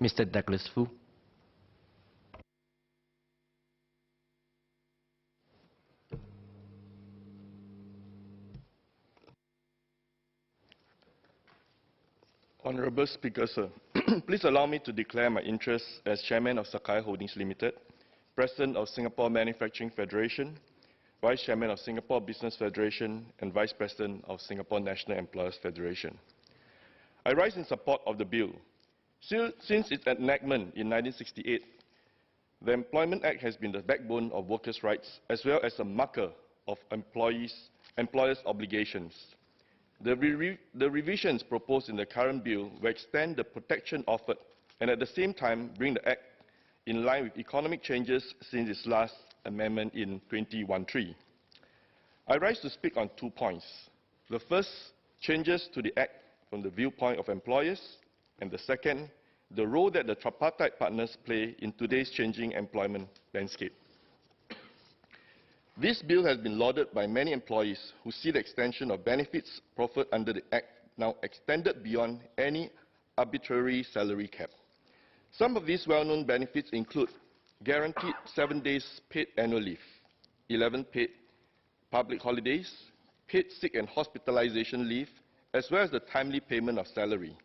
Mr. Douglas Fu. Honourable Speaker, sir, please allow me to declare my interest as Chairman of Sakai Holdings Limited, President of Singapore Manufacturing Federation, Vice Chairman of Singapore Business Federation, and Vice President of Singapore National Employers Federation. I rise in support of the bill. Since its enactment in 1968, the Employment Act has been the backbone of workers' rights as well as a marker of employers' obligations. The revisions proposed in the current bill will extend the protection offered and at the same time bring the Act in line with economic changes since its last amendment in 2013. I rise to speak on 2 points. The first, changes to the Act from the viewpoint of employers, and the second, the role that the tripartite partners play in today's changing employment landscape. This bill has been lauded by many employees who see the extension of benefits proffered under the Act now extended beyond any arbitrary salary cap. Some of these well-known benefits include guaranteed 7 days paid annual leave, 11 paid public holidays, paid sick and hospitalization leave, as well as the timely payment of salary.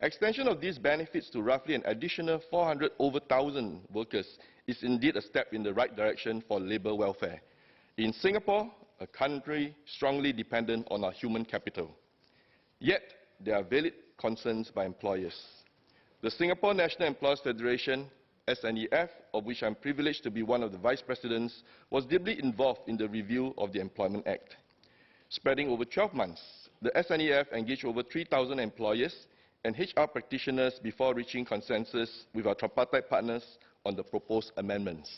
Extension of these benefits to roughly an additional 400,000 workers is indeed a step in the right direction for labour welfare. In Singapore, a country strongly dependent on our human capital. Yet, there are valid concerns by employers. The Singapore National Employers Federation, SNEF, of which I'm privileged to be one of the vice presidents, was deeply involved in the review of the Employment Act. Spreading over 12 months, the SNEF engaged over 3,000 employers and HR practitioners before reaching consensus with our tripartite partners on the proposed amendments.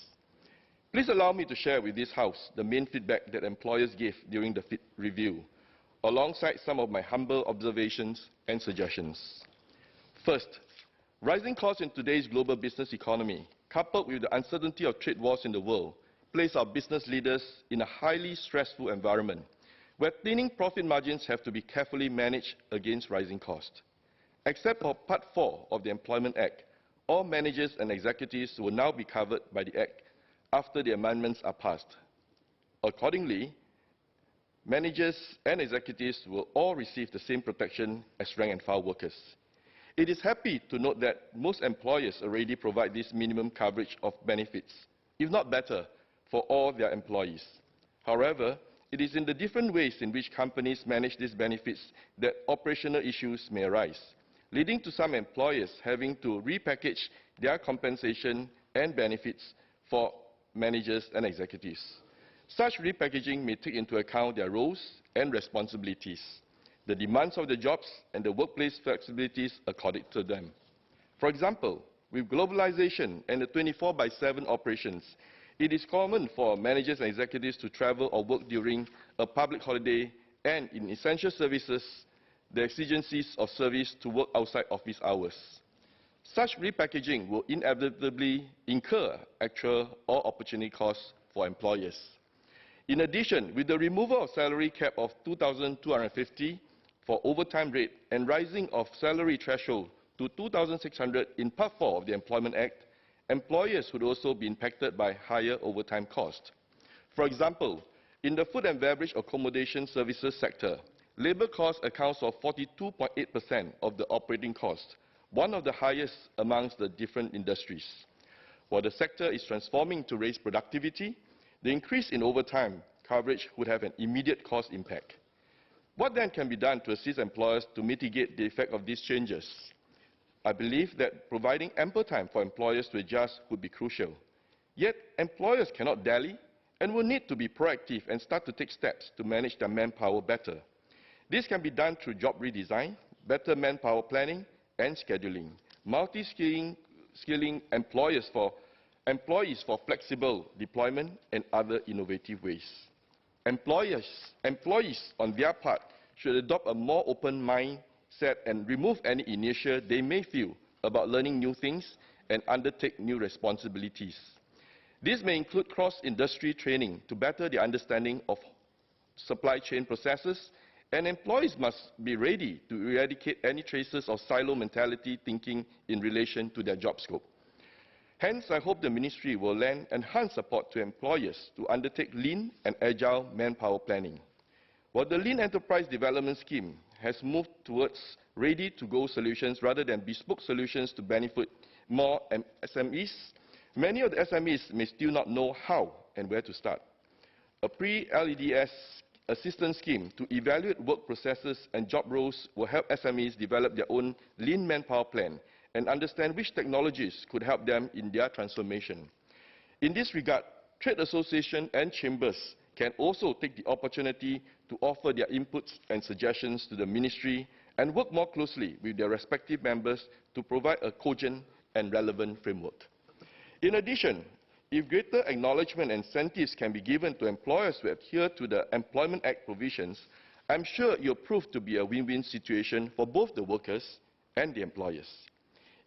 Please allow me to share with this House the main feedback that employers gave during the review, alongside some of my humble observations and suggestions. First, rising costs in today's global business economy, coupled with the uncertainty of trade wars in the world, place our business leaders in a highly stressful environment, where cleaning profit margins have to be carefully managed against rising costs. Except for Part 4 of the Employment Act, all managers and executives will now be covered by the Act after the amendments are passed. Accordingly, managers and executives will all receive the same protection as rank-and-file workers. It is happy to note that most employers already provide this minimum coverage of benefits, if not better, for all their employees. However, it is in the different ways in which companies manage these benefits that operational issues may arise, leading to some employers having to repackage their compensation and benefits for managers and executives. Such repackaging may take into account their roles and responsibilities, the demands of the jobs, and the workplace flexibilities accorded to them. For example, with globalization and the 24/7 operations, it is common for managers and executives to travel or work during a public holiday, and in essential services, the exigencies of service to work outside office hours. Such repackaging will inevitably incur actual or opportunity costs for employers. In addition, with the removal of salary cap of 2,250 for overtime rate and rising of salary threshold to 2,600 in Part 4 of the Employment Act, employers would also be impacted by higher overtime costs. For example, in the food and beverage accommodation services sector, labour cost accounts for 42.8% of the operating cost, one of the highest amongst the different industries. While the sector is transforming to raise productivity, the increase in overtime coverage would have an immediate cost impact. What then can be done to assist employers to mitigate the effect of these changes? I believe that providing ample time for employers to adjust would be crucial. Yet, employers cannot dally and will need to be proactive and start to take steps to manage their manpower better. This can be done through job redesign, better manpower planning and scheduling, multi-skilling employees for flexible deployment, and other innovative ways. Employees, on their part, should adopt a more open mindset and remove any inertia they may feel about learning new things and undertake new responsibilities. This may include cross-industry training to better their understanding of supply chain processes and employees must be ready to eradicate any traces of silo mentality thinking in relation to their job scope. Hence, I hope the Ministry will lend enhanced support to employers to undertake lean and agile manpower planning. While the Lean Enterprise Development Scheme has moved towards ready-to-go solutions rather than bespoke solutions to benefit more SMEs, many of the SMEs may still not know how and where to start. A pre-LEDS assistance scheme to evaluate work processes and job roles will help SMEs develop their own lean manpower plan and understand which technologies could help them in their transformation. In this regard, trade associations and chambers can also take the opportunity to offer their inputs and suggestions to the Ministry and work more closely with their respective members to provide a cogent and relevant framework. In addition, if greater acknowledgement and incentives can be given to employers who adhere to the Employment Act provisions, I'm sure it will prove to be a win-win situation for both the workers and the employers.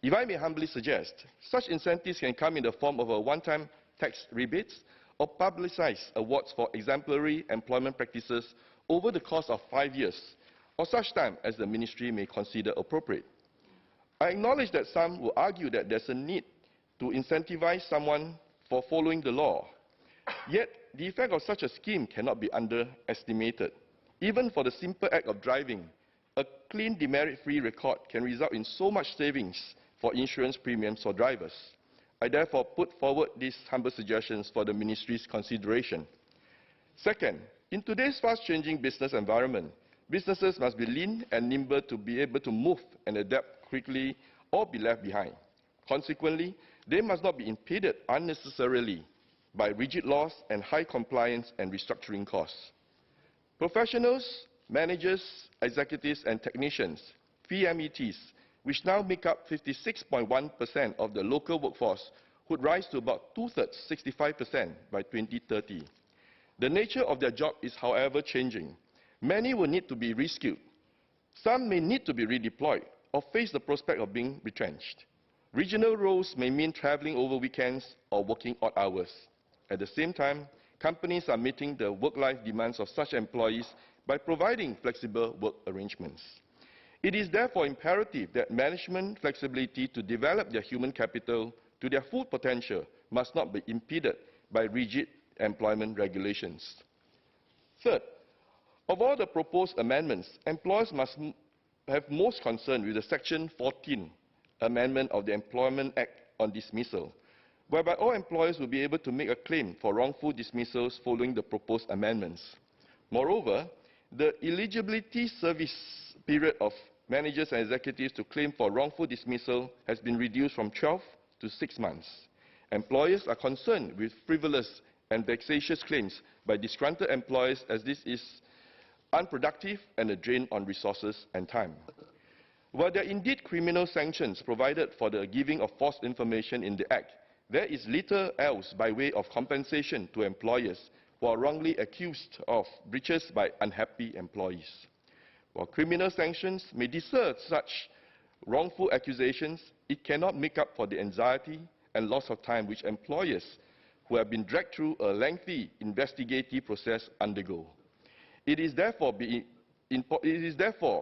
If I may humbly suggest, such incentives can come in the form of a one-time tax rebates or publicized awards for exemplary employment practices over the course of 5 years, or such time as the Ministry may consider appropriate. I acknowledge that some will argue that there's a need to incentivize someone for following the law. Yet, the effect of such a scheme cannot be underestimated. Even for the simple act of driving, a clean demerit-free record can result in so much savings for insurance premiums for drivers. I therefore put forward these humble suggestions for the Ministry's consideration. Second, in today's fast-changing business environment, businesses must be lean and nimble to be able to move and adapt quickly or be left behind. Consequently, they must not be impeded unnecessarily by rigid laws and high compliance and restructuring costs. Professionals, managers, executives and technicians, PMETs, which now make up 56.1% of the local workforce, would rise to about two-thirds, 65%, by 2030. The nature of their job is, however, changing. Many will need to be reskilled. Some may need to be redeployed or face the prospect of being retrenched. Regional roles may mean traveling over weekends or working odd hours. At the same time, companies are meeting the work-life demands of such employees by providing flexible work arrangements. It is therefore imperative that management flexibility to develop their human capital to their full potential must not be impeded by rigid employment regulations. Third, of all the proposed amendments, employers must have most concern with the Section 14 amendment of the Employment Act on dismissal, whereby all employers will be able to make a claim for wrongful dismissals following the proposed amendments. Moreover, the eligibility service period of managers and executives to claim for wrongful dismissal has been reduced from 12 to 6 months. Employers are concerned with frivolous and vexatious claims by disgruntled employees, as this is unproductive and a drain on resources and time. While there are indeed criminal sanctions provided for the giving of false information in the Act, there is little else by way of compensation to employers who are wrongly accused of breaches by unhappy employees. While criminal sanctions may deter such wrongful accusations, it cannot make up for the anxiety and loss of time which employers who have been dragged through a lengthy investigative process undergo. It is therefore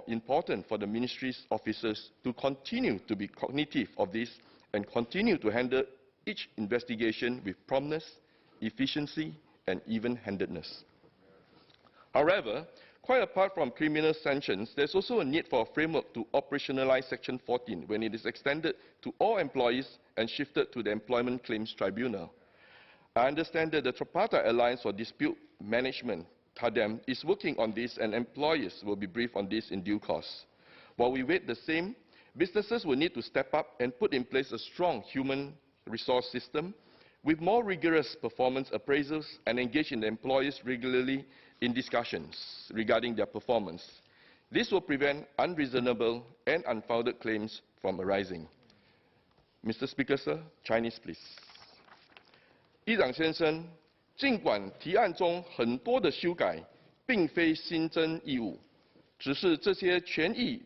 important for the Ministry's officers to continue to be cognitive of this and continue to handle each investigation with promptness, efficiency, and even-handedness. However, quite apart from criminal sanctions, there is also a need for a framework to operationalize Section 14 when it is extended to all employees and shifted to the Employment Claims Tribunal. I understand that the Tripartite Alliance for Dispute Management, TADEM, is working on this, and employers will be briefed on this in due course. While we wait the same, businesses will need to step up and put in place a strong human resource system with more rigorous performance appraisals and engage in the employees regularly in discussions regarding their performance. This will prevent unreasonable and unfounded claims from arising. Mr. Speaker, sir, Chinese, please. 议长先生，尽管提案中很多的修改并非新增义务，只是这些权益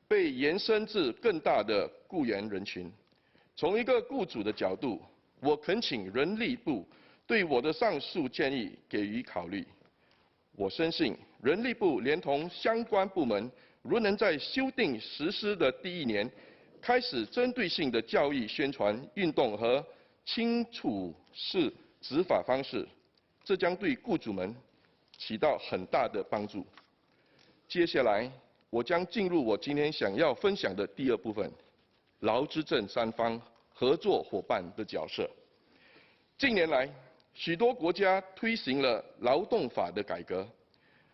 被延伸至更大的雇员人群。从一个雇主的角度，我恳请人力部对我的上述建议给予考虑。我深信，人力部连同相关部门，如能在修订实施的第1年，开始针对性的教育宣传运动和清楚式执法方式，这将对雇主们起到很大的帮助。接下来，我将进入我今天想要分享的第2部分：劳资政3方合作伙伴的角色。近年来，许多国家推行了劳动法的改革，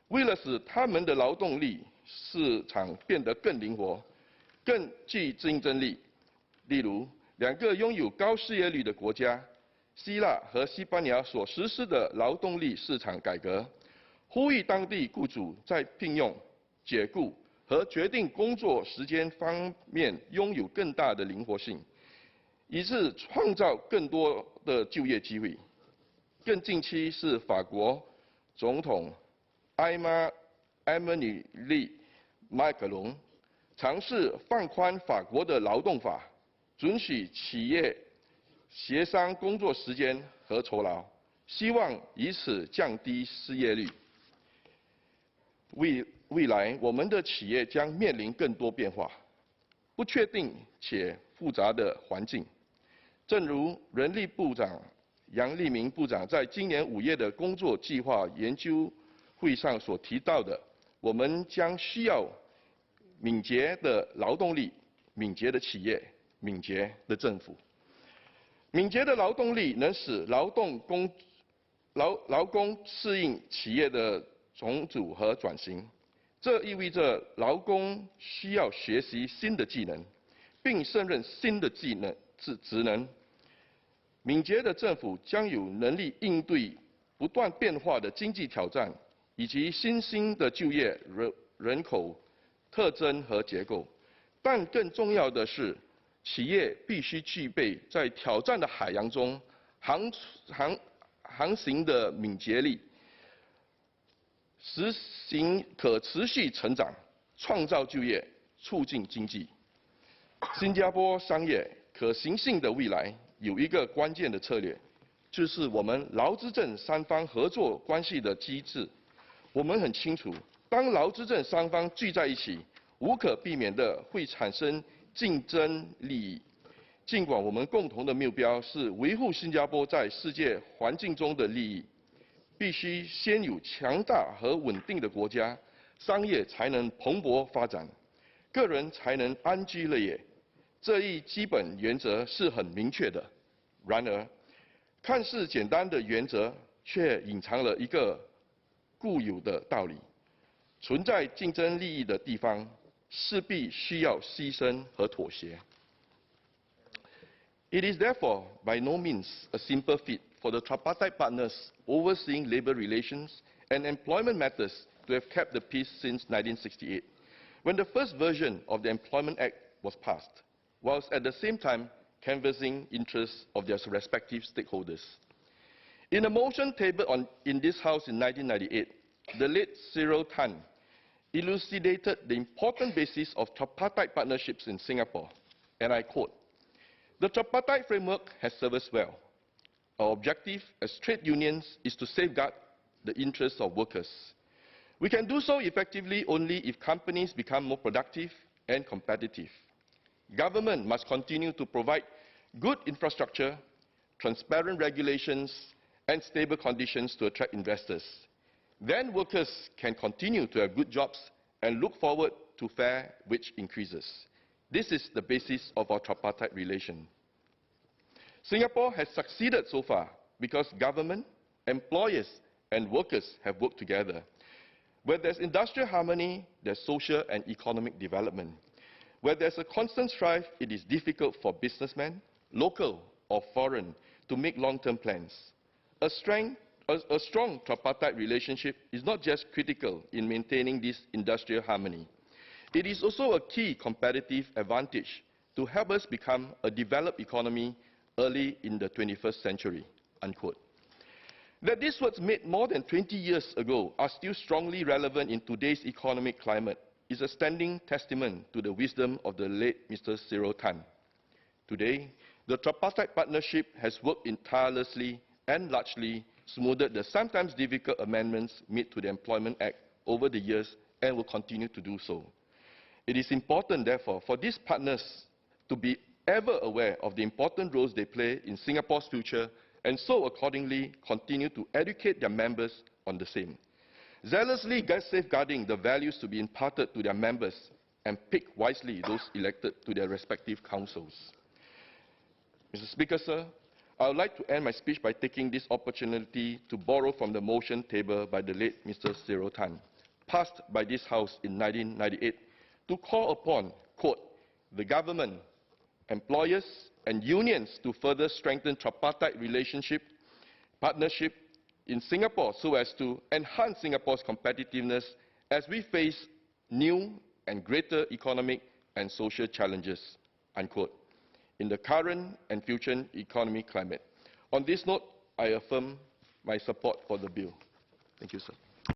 为了使他们的劳动力市场变得更灵活、更具竞争力。例如，2个拥有高失业率的国家希腊和西班牙所实施的劳动力市场改革，呼吁当地雇主在聘用、解雇和决定工作时间方面拥有更大的灵活性，以致创造更多的就业机会。更近期是法国总统埃梅里麦克龙尝试放宽法国的劳动法，准许企业协商工作时间和酬劳，希望以此降低失业率。未来，我们的企业将面临更多变化、不确定且复杂的环境。正如人力部长杨立明部长在今年5月的工作计划研究会上所提到的，我们将需要敏捷的劳动力、敏捷的企业、敏捷的政府。敏捷的劳动力能使劳工适应企业的重组和转型，这意味着劳工需要学习新的技能，并胜任新的职能。敏捷的政府将有能力应对不断变化的经济挑战，以及新兴的就业人口特征和结构。但更重要的是，企业必须具备在挑战的海洋中航行的敏捷力，实行可持续成长，创造就业，促进经济。新加坡商业可行性的未来有一个关键的策略，就是我们劳资政3方合作关系的机制。我们很清楚，当劳资政3方聚在一起，无可避免地会产生竞争利益。尽管我们共同的目标是维护新加坡在世界环境中的利益，必须先有强大和稳定的国家，商业才能蓬勃发展，个人才能安居乐业。这一基本原则是很明确的。然而，看似简单的原则却隐藏了一个固有的道理：存在竞争利益的地方，势必需要牺牲和妥协。It is therefore by no means a simple feat for the tripartite partners overseeing labor relations and employment matters to have kept the peace since 1968, when the first version of the Employment Act was passed, whilst at the same time canvassing interests of their respective stakeholders. In a motion tabled in this House in 1998, the late Cyril Tan elucidated the important basis of tripartite partnerships in Singapore, and I quote, "The tripartite framework has served us well. Our objective as trade unions is to safeguard the interests of workers. We can do so effectively only if companies become more productive and competitive. Government must continue to provide good infrastructure, transparent regulations, and stable conditions to attract investors. Then workers can continue to have good jobs and look forward to fair wage increases. This is the basis of our tripartite relation." Singapore has succeeded so far because government, employers, and workers have worked together. Where there's industrial harmony, there's social and economic development. Where there's a constant strife, it is difficult for businessmen, local or foreign, to make long-term plans. A strong tripartite relationship is not just critical in maintaining this industrial harmony. It is also a key competitive advantage to help us become a developed economy early in the 21st century, unquote. That these words made more than 20 years ago are still strongly relevant in today's economic climate is a standing testament to the wisdom of the late Mr. Cyril Tan. Today, the tripartite partnership has worked tirelessly and largely smoothed the sometimes difficult amendments made to the Employment Act over the years and will continue to do so. It is important, therefore, for these partners to be ever aware of the important roles they play in Singapore's future and so accordingly continue to educate their members on the same. Zealously safeguarding the values to be imparted to their members and pick wisely those elected to their respective councils. Mr. Speaker, sir, I would like to end my speech by taking this opportunity to borrow from the motion tabled by the late Mr. Cyril Tan, passed by this House in 1998, to call upon, quote, the government, employers and unions to further strengthen tripartite partnership in Singapore so as to enhance Singapore's competitiveness as we face new and greater economic and social challenges, unquote, in the current and future economic climate. On this note, I affirm my support for the bill. Thank you, sir.